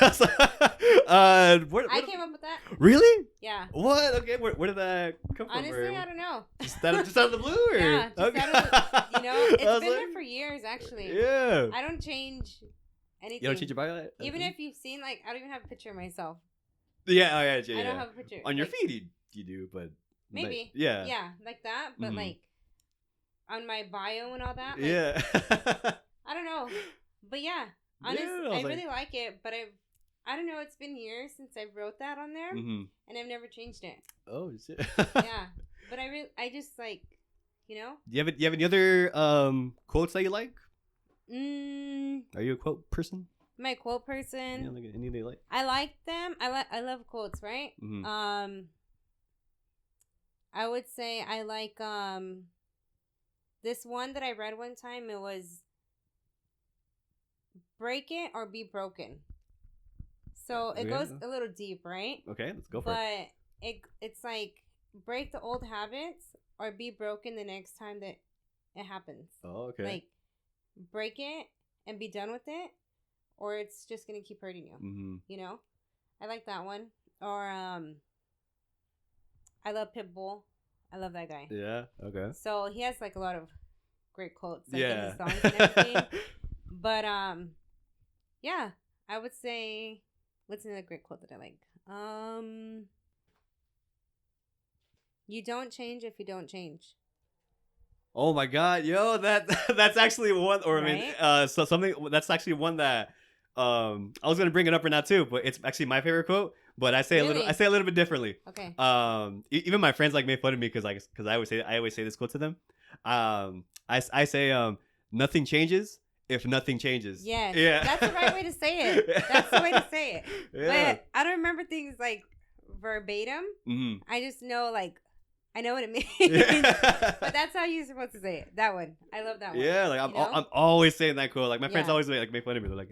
I came up with that. Really? Yeah. What? Okay. Where did that come from? Honestly, I don't know. Just out of the blue, or? Yeah. Just out of the, it's been there for years, actually. Yeah. I don't change anything. You don't change your bio? Even if you've seen, like, I don't even have a picture of myself. Yeah. Oh, yeah. I don't have a picture. On your feed, you do, but maybe. Like, yeah. Yeah, like that, but like on my bio and all that. Like, yeah. I don't know, but yeah, honestly, I really like it. But I don't know. It's been years since I wrote that on there, and I've never changed it. Oh shit. Yeah, but I just like, Do you have any other quotes that you like? Are you a quote person? Am I a quote person? Yeah, like any they like. I like them. I love quotes, right? I would say I like this one that I read one time. It was break it or be broken. So it goes a little deep, right? Okay, let's go for it. But it's like break the old habits or be broken the next time that it happens. Oh, okay. Like break it and be done with it, or it's just gonna keep hurting you. I like that one. Or I love Pitbull. I love that guy. Yeah. Okay. So he has like a lot of great quotes. Like, in his songs and everything. But yeah, I would say what's another great quote that I like? You don't change if you don't change. Oh my god, yo, that's actually one, or right? I mean, so something that's actually one that I was gonna bring it up right now too, but it's actually my favorite quote. But I say a little bit differently. Okay. Even my friends like made fun of me because I always say this quote to them. I say nothing changes if nothing changes. Yes. Yeah. That's the right way to say it. That's the way to say it. Yeah. But I don't remember things like verbatim. Mm-hmm. I just know I know what it means. Yeah. But that's how you're supposed to say it. That one. I love that one. Yeah, I'm always saying that quote. Like my friends always make fun of me. They're like,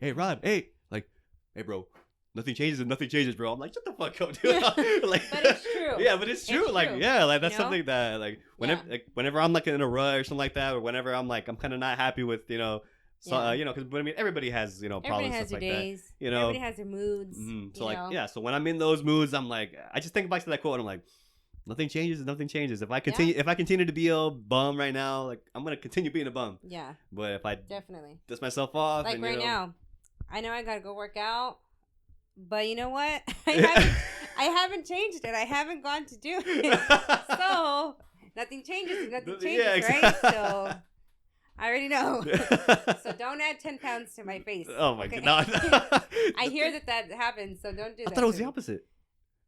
hey, Rod, hey, hey, bro. Nothing changes if nothing changes, bro. I'm like, shut the fuck up, dude. But it's true. Yeah, but it's true. That's something that whenever I'm in a rut or something like that, or whenever I'm kind of not happy with because I mean everybody has problems. Everybody has their days. That, everybody has their moods. Mm-hmm. So so when I'm in those moods, I'm like, I just think back to that quote and I'm like, nothing changes. Nothing changes. If I continue to be a bum right now, I'm gonna continue being a bum. Yeah. But if I definitely dust myself off, and, right now, I know I gotta go work out. But you know what? I haven't changed it. I haven't gone to do it. So nothing changes. Nothing changes, exactly. Right? So I already know. So don't add 10 pounds to my face. Oh my god! No. I hear that happens. So don't do that. I thought it was the opposite.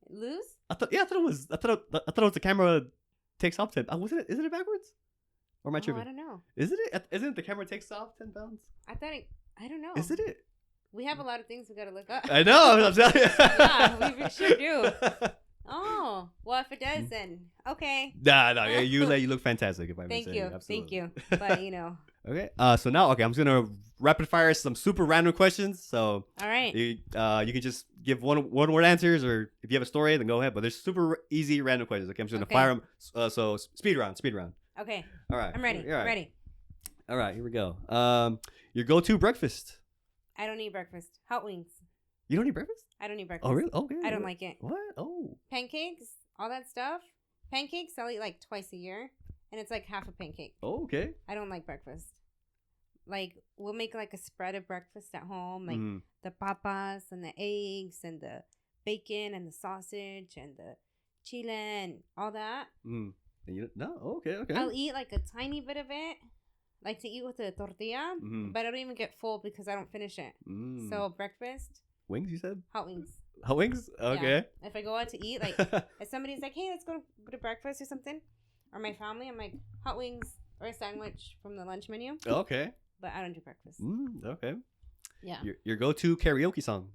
Lose? I thought it was the camera takes off 10. Isn't it backwards? Or am I tripping? I don't know. Isn't it? Isn't it the camera takes off 10 pounds? I don't know. Isn't it? We have a lot of things we gotta look up. I know. I'm telling you. Yeah, we sure do. Oh, well, if it does, then okay. No. You look fantastic. If I may say. Thank you. But Okay. So now, I'm just gonna rapid fire some super random questions. So. All right. You can just give one word answers, or if you have a story, then go ahead. But there's super easy random questions. Okay, I'm just gonna fire them. So speed round. Okay. All right. I'm ready. Right. Ready. All right. Here we go. Your go-to breakfast. I don't eat breakfast. Hot wings. You don't eat breakfast? I don't eat breakfast. Oh, really? Okay. I don't like it. What? Oh. Pancakes, all that stuff. Pancakes, I'll eat twice a year. And it's half a pancake. Oh, okay. I don't like breakfast. We'll make a spread of breakfast at home. The papas and the eggs and the bacon and the sausage and the chile and all that. Mm. No, okay. I'll eat a tiny bit of it. To eat with a tortilla, but I don't even get full because I don't finish it. Mm. So breakfast. Wings, you said? Hot wings. Hot wings? Okay. Yeah. If I go out to eat, if somebody's like, hey, let's go to breakfast or something, or my family, I'm like, hot wings or a sandwich from the lunch menu. Okay. But I don't do breakfast. Okay. Yeah. Your go-to karaoke song?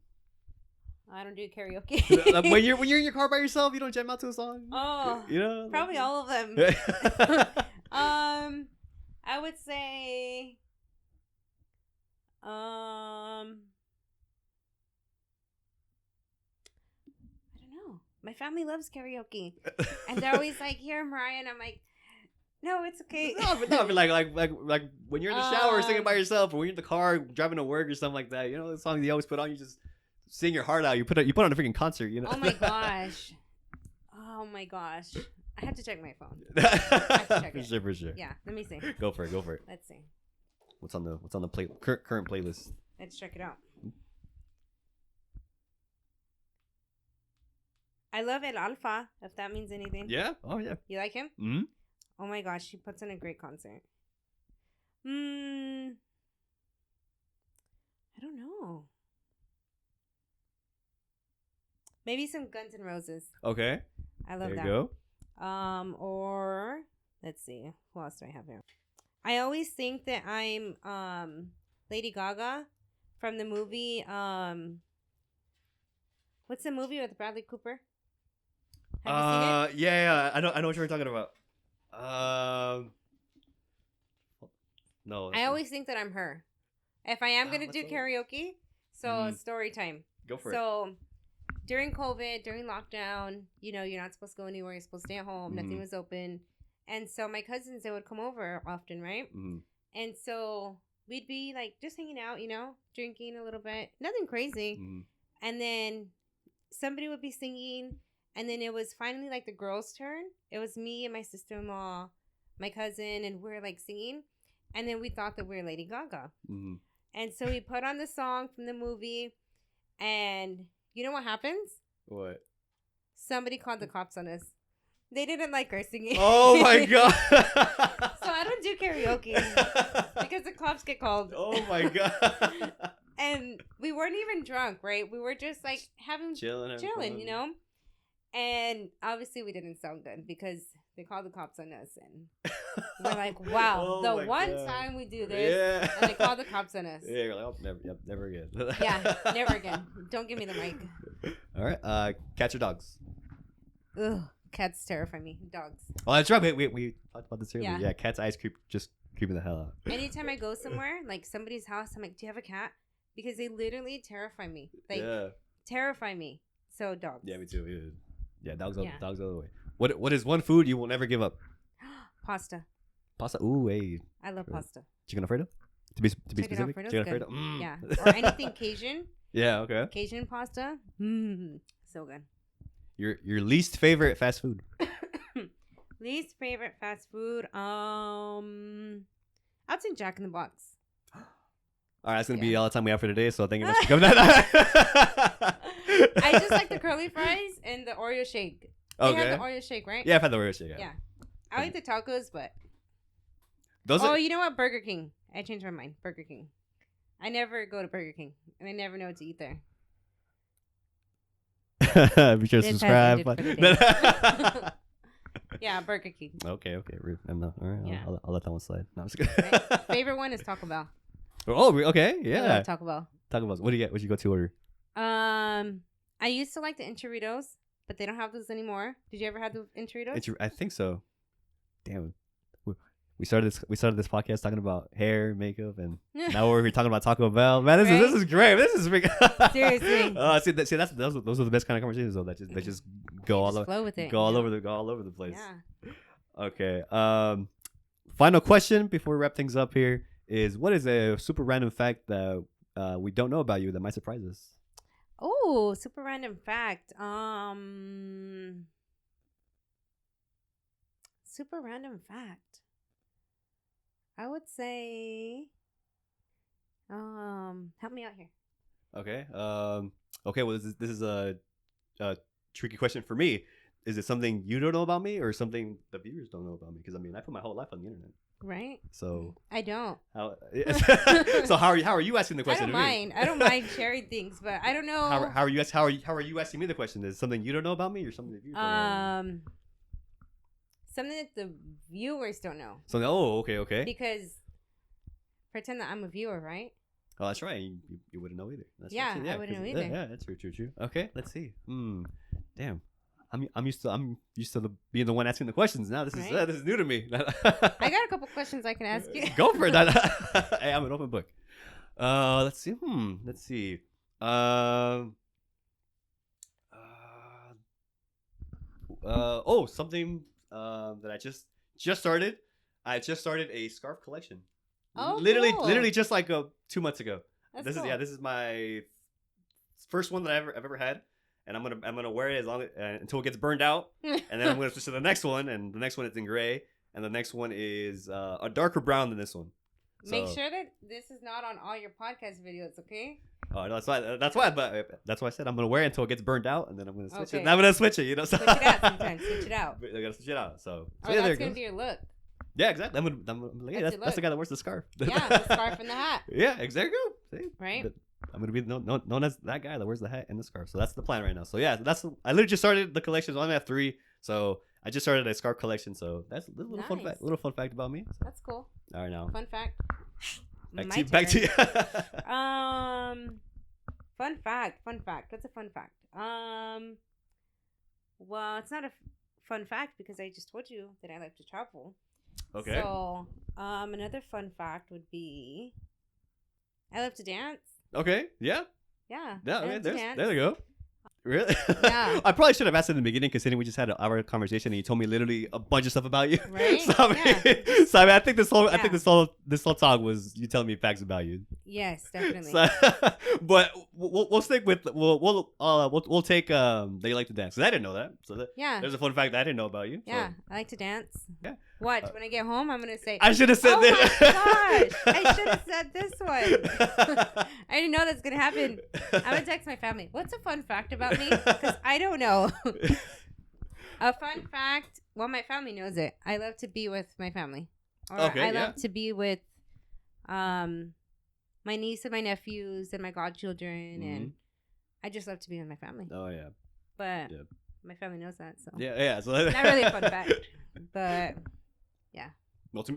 I don't do karaoke. when you're in your car by yourself, you don't jam out to a song? Oh. Probably all of them. I would say, I don't know. My family loves karaoke, and they're always like, "Here, Mariah," and I'm like, "No, it's okay." But like when you're in the shower singing by yourself, or when you're in the car driving to work or something like that. The songs you always put on, you just sing your heart out. You put on a freaking concert. Oh my gosh. Oh my gosh. I had to check my phone. I have to check it. For sure. Yeah, let me see. Go for it. Let's see. What's on the current playlist? Let's check it out. I love El Alfa, if that means anything. Yeah? Oh, yeah. You like him? Mm-hmm. Oh my gosh, he puts on a great concert. I don't know. Maybe some Guns N' Roses. Okay. I love that. There you go. Or let's see, who else do I have here? I always think that I'm Lady Gaga from the movie. What's the movie with Bradley Cooper? Have you seen it? Yeah, I know what you're talking about. No. I always think that I'm her. If I am gonna do karaoke, story time. Go for it. So during COVID, during lockdown, you're not supposed to go anywhere. You're supposed to stay at home. Mm-hmm. Nothing was open. And so my cousins, they would come over often, right? Mm-hmm. And so we'd be just hanging out, drinking a little bit. Nothing crazy. Mm-hmm. And then somebody would be singing. And then it was finally the girls' turn. It was me and my sister-in-law, my cousin, and we're singing. And then we thought that we were Lady Gaga. Mm-hmm. And so we put on the song from the movie. And you know what happens? What? Somebody called the cops on us. They didn't like our singing. Oh my god! So I don't do karaoke because the cops get called. Oh my god! And we weren't even drunk, right? We were just like chilling, you know? And obviously we didn't sound good because they called the cops on us. And we're like, wow, the one time we do this, and they call the cops on us. Yeah, you're like, oh, never again. Yeah, never again. Don't give me the mic. All right. Cats or dogs? Ugh, cats terrify me. Dogs. Oh, that's right. We talked about this earlier. Yeah, cats' eyes just creeping the hell out. Anytime I go somewhere, like somebody's house, I'm like, do you have a cat? Because they literally terrify me. Like, terrify me. So, dogs. Yeah, me too. Yeah, dogs all the way. What is one food you will never give up? Pasta. Pasta? Ooh, hey. I love pasta. Chicken Alfredo? To be specific? Chicken Alfredo? Yeah. Or anything Cajun. Yeah, okay. Cajun pasta. So good. Your least favorite fast food? Least favorite fast food? I'll take Jack in the Box. All right, that's going to be all the time we have for today, so thank you much for coming out. I just like the curly fries and the Oreo shake. Okay. They have the Oreo shake, right? Yeah, I've had the Oreo shake, yeah. I like the tacos, but... Those you know what? Burger King. I changed my mind. Burger King. I never go to Burger King, and I never know what to eat there. Be sure to subscribe. Yeah, Burger King. Okay. I'm not, all right, yeah. I'll let that one slide. No, I'm just kidding. Right. Favorite one is Taco Bell. Oh, okay, yeah. I love Taco Bell. Taco Bell. What do you get? What you go to order? I used to like the enchiladas, but they don't have those anymore. Did you ever have the enchiladas? I think so. Damn. We started this podcast talking about hair, makeup, and now we're talking about Taco Bell. Man, this is great. This is seriously. See, those are the best kind of conversations though. That just go all over the place. Yeah. Okay. Final question before we wrap things up here is: what is a super random fact that we don't know about you that might surprise us? Oh, super random fact. Super random fact. I would say, help me out here. Okay. Okay. Well, this is a tricky question for me. Is it something you don't know about me, or something the viewers don't know about me? Because I mean, I put my whole life on the internet. Right. So I don't. So how are you asking the question? I don't mind sharing things, but I don't know. How are you asking me the question? Is it something you don't know about me, or something that you don't know? Something that the viewers don't know. So okay. Because pretend that I'm a viewer, right? Oh, that's right. You wouldn't know either. That's I wouldn't know either. Yeah, that's true. Okay, let's see. Damn. I'm used to being the one asking the questions. Now this is new to me. I got a couple questions I can ask you. Go for it. Hey, I'm an open book. Let's see. Let's see. Something that I just started. I just started a scarf collection. Oh, literally just like 2 months ago. This is my first one that I've ever had, and I'm gonna wear it until it gets burned out, and then I'm gonna switch to the next one, and the next one is in gray, and the next one is a darker brown than this one. So, make sure that this is not on all your podcast videos, okay? Oh, that's why I said I'm gonna wear it until it gets burned out, and then I'm gonna switch it. And I'm gonna switch it, you know. Switch it out sometimes. Switch it out. I gotta switch it out. So that's gonna be your look. Yeah, exactly. That's the guy that wears the scarf. Yeah, the scarf and the hat. Yeah, exactly. See? Right. I'm gonna be known as that guy that wears the hat and the scarf. So that's the plan right now. So yeah, I literally just started the collection. I only have 3, so I just started a scarf collection. So that's a little fun fact about me. So. That's cool. All right, now fun fact. Back to you. Fun fact. What's a fun fact? Well, it's not a fun fact because I just told you that I like to travel. Okay. So, another fun fact would be I love to dance. Okay. Yeah. Yeah. Okay. There you go. Really? Yeah. I probably should have asked in the beginning, considering we just had our conversation and you told me literally a bunch of stuff about you. Right. I think this whole talk was you telling me facts about you. Yes, definitely. But we'll stick with we'll take that you like to dance, because I didn't know that. So there's a fun fact that I didn't know about you. Yeah, so. I like to dance. Yeah. Watch, when I get home, I'm gonna say. I should have said this. Oh my gosh! I should have said this one. I didn't know that's gonna happen. I'm gonna text my family. What's a fun fact about me? Because I don't know. A fun fact. Well, my family knows it. I love to be with my family. Or I love to be with, my my niece and my nephews and my godchildren, and I just love to be with my family. Oh yeah. But my family knows that, so yeah. So not really a fun fact, but yeah. Well, to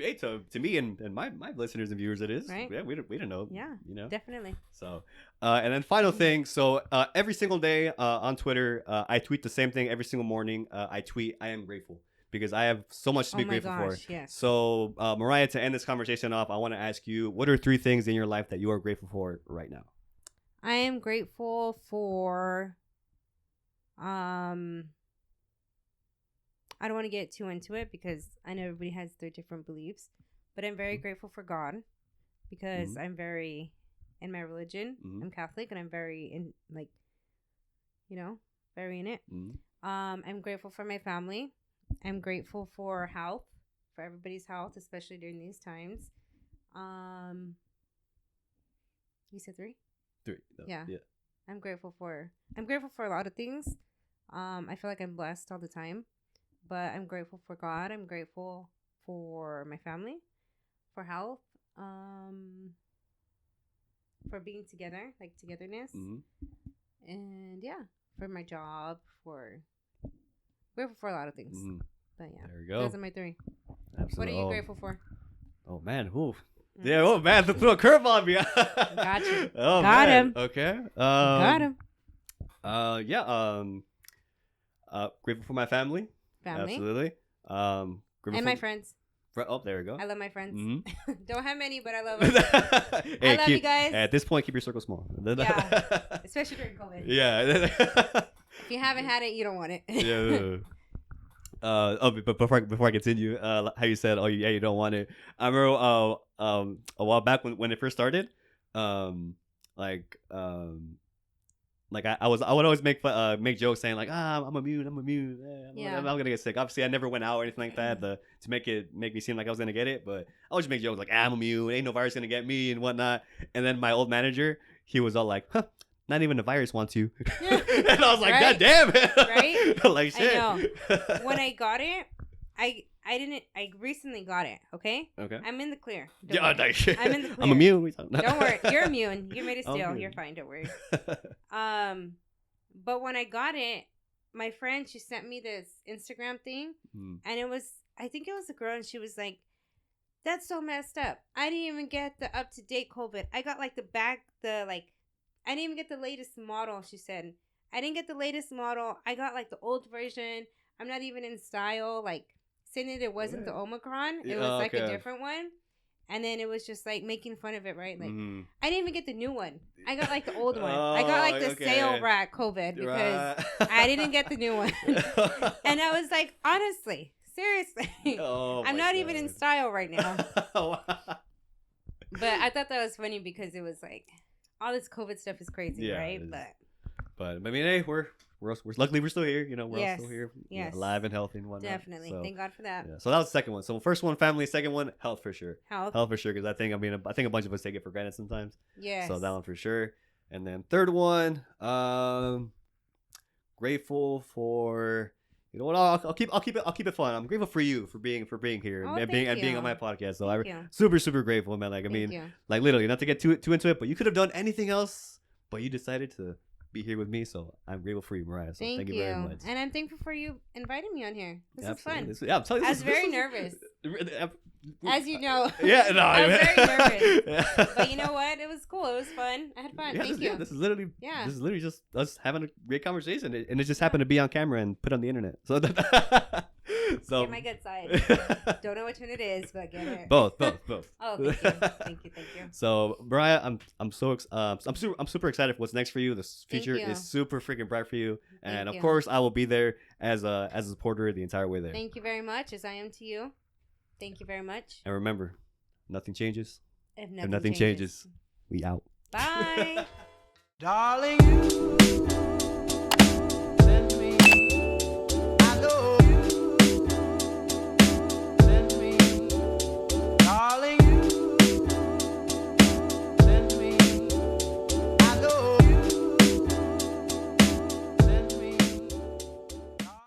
me and my listeners and viewers, it is right. Yeah, we don't know. Yeah, you know, definitely. So, and then final thing. So, every single day on Twitter, I tweet the same thing every single morning. I tweet, I am grateful because I have so much to be grateful for. Yes. So, Mariah, to end this conversation off, I want to ask you, what are 3 things in your life that you are grateful for right now? I am grateful for, I don't want to get too into it because I know everybody has their different beliefs, but I'm very grateful for God because I'm very in my religion. I'm Catholic and I'm very in, like, you know, very in it. I'm grateful for my family. I'm grateful for health, for everybody's health, especially during these times. You said 3? 3. Yeah. I'm grateful for a lot of things. I feel like I'm blessed all the time. But I'm grateful for God. I'm grateful for my family, for health, for being together, like togetherness. And yeah, for my job, grateful for a lot of things. But yeah, there we go. Those are my 3. Absolutely. What are you grateful for? Oh man, ooh. Yeah, oh man, threw a curveball on me. Got you. Oh, Got man. him. Okay. Got him. Grateful for my family. Absolutely. And my friends. Oh, there we go. I love my friends. Don't have many, but I love them. I love you guys. At this point, keep your circle small. Yeah, especially during COVID. Yeah. If you haven't had it, you don't want it. Yeah. But before I continue, how you said, you don't want it. I remember a while back when it first started, I would always make jokes saying like, I'm immune, I'm gonna get sick. Obviously, I never went out or anything like that to make me seem like I was gonna get it, but I would just make jokes like, I'm immune, ain't no virus gonna get me and whatnot. And then my old manager, he was all like, not even the virus wants you. And I was like, God damn it. Right? Like shit. I know. When I got it, I recently got it, okay? Okay. I'm in the clear. I'm in the clear. I'm immune. Don't worry. You're immune. You're made of steel. Okay. You're fine. Don't worry. But when I got it, my friend, she sent me this Instagram thing. And I think it was a girl, and she was like, that's so messed up. I didn't even get the up-to-date COVID. I got like I didn't even get the latest model, she said. I didn't get the latest model. I got like the old version. I'm not even in style. Like, saying that it wasn't the Omicron. It was like a different one. And then it was just like making fun of it, right? Like, I didn't even get the new one. I got like the old one. I got like the sale rack COVID because I didn't get the new one. And I was like, honestly, seriously, I'm not even in style right now. But I thought that was funny because it was like, all this COVID stuff is crazy, right? But I mean, hey, we're luckily we're still here. You know, we're all still here, alive and healthy and whatnot. Definitely, thank God for that. Yeah. So that was the second one. So first one, family. Second one, health for sure. Health for sure. Because I think a bunch of us take it for granted sometimes. Yes. So that one for sure. And then third one, grateful for. You know what? I'll keep it fun. I'm grateful for you for being here and being on my podcast. So I'm super grateful, man. Like like literally, not to get too into it, but you could have done anything else, but you decided to be here with me. So I'm grateful for you, Mariah. So thank you very much. And I'm thankful for you inviting me on here. This is fun. I'm telling you, I was very nervous. As you know. Yeah, no, I was very nervous. But you know what? It was cool. It was fun. I had fun. Thank you. This is literally just us having a great conversation, and it just happened to be on camera and put on the internet. So get my good side. Don't know which one it is, but get it. Both. Oh, thank you. So, Mariah, I'm super excited for what's next for you. The future is super freaking bright for you, and of course, I will be there as a supporter the entire way there. Thank you very much, as I am to you. Thank you very much. And remember, nothing changes. If nothing changes, we out. Bye. Darling, you